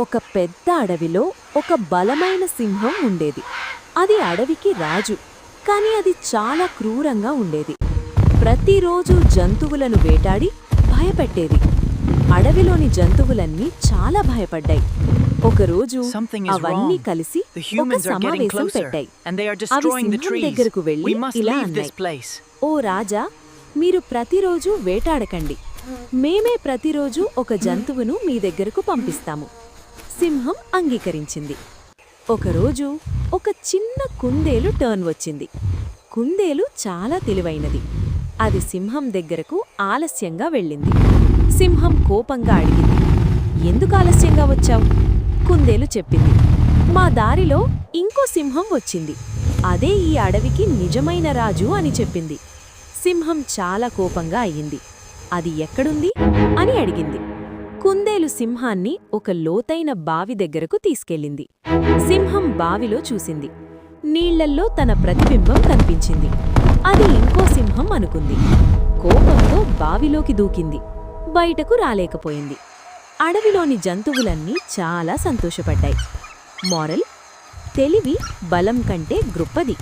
ఒక పెద్ద అడవిలో ఒక బలమైన సింహం ఉండేది. అది అడవికి రాజు, కాని అది చాలా క్రూరంగా ఉండేది. ప్రతిరోజు జంతువులను వేటాడి భయపెట్టేది. అడవిలోని జంతువులన్నీ చాలా భయపడ్డాయి. ఒకరోజు అవన్నీ కలిసి ఒక సమావేశం పెట్టాయి. అవి సింహం దగ్గరకు వెళ్లి ఇలా అన్నాయి, ఓ రాజా, మీరు ప్రతిరోజు వేటాడకండి. మేమే ప్రతిరోజు ఒక జంతువును మీ దగ్గరకు పంపిస్తాము. సింహం అంగీకరించింది. ఒకరోజు ఒక చిన్న కుందేలు టర్న్ వచ్చింది. కుందేలు చాలా తెలివైనది. అది సింహం దగ్గరకు ఆలస్యంగా వెళ్ళింది. సింహం కోపంగా అడిగింది, ఎందుకు ఆలస్యంగా వచ్చావు? కుందేలు చెప్పింది, మా దారిలో ఇంకో సింహం వచ్చింది. అదే ఈ అడవికి నిజమైన రాజు అని చెప్పింది. సింహం చాలా కోపంగా అయ్యింది. అది ఎక్కడుంది అని అడిగింది. కుందేలు సింహాన్ని ఒక లోతైన బావి దగ్గరకు తీసుకెళ్ళింది. సింహం బావిలో చూసింది. నీళ్లల్లో తన ప్రతిబింబం కనిపించింది. అది ఇంకో సింహం అనుకుంది. కోపంతో బావిలోకి దూకింది. బయటకు రాలేకపోయింది. అడవిలోని జంతువులన్నీ చాలా సంతోషపడ్డాయి. మోరల్: తెలివి బలం కంటే గొప్పది.